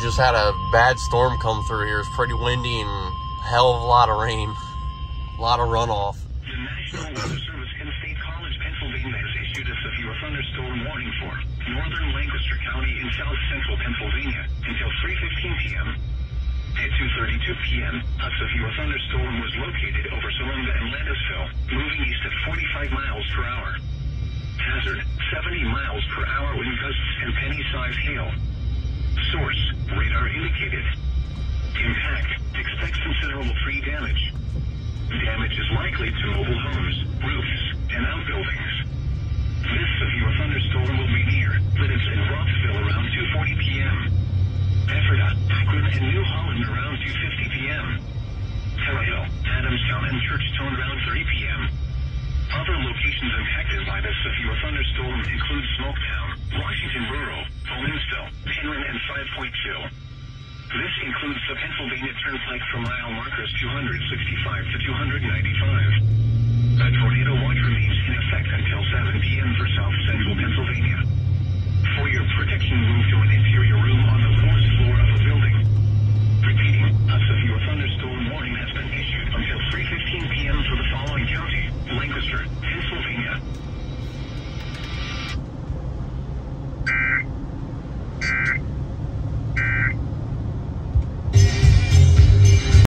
just had a bad storm come through here. It's pretty windy and hell of a lot of rain. A lot of runoff. The National Weather Service in State College, Pennsylvania has issued a severe thunderstorm warning for northern Lancaster County in south central Pennsylvania until 3:15 p.m. At 2:32 p.m., a severe thunderstorm was located over Salonga and Landisville, moving east at 45 miles per hour. Hazard, 70 miles per hour wind gusts and penny-sized hail. Source, radar indicated. Impact, expect considerable tree damage. Damage is likely to mobile homes, roofs, and outbuildings. This severe thunderstorm will be near Lidditz and Rothville around 2:40 p.m. Ephrata, Akron, and New Holland around 2:50 p.m. Hill, Adamstown, and Churchtown around 3 p.m. Other locations impacted by this severe thunderstorm include Smoketown, Washington Rural, Williamsville, Penryn, and Five Point Hill. This includes the Pennsylvania Turnpike from mile markers 265 to 295. A tornado watch remains in effect until 7 p.m. for south central Pennsylvania. For your protection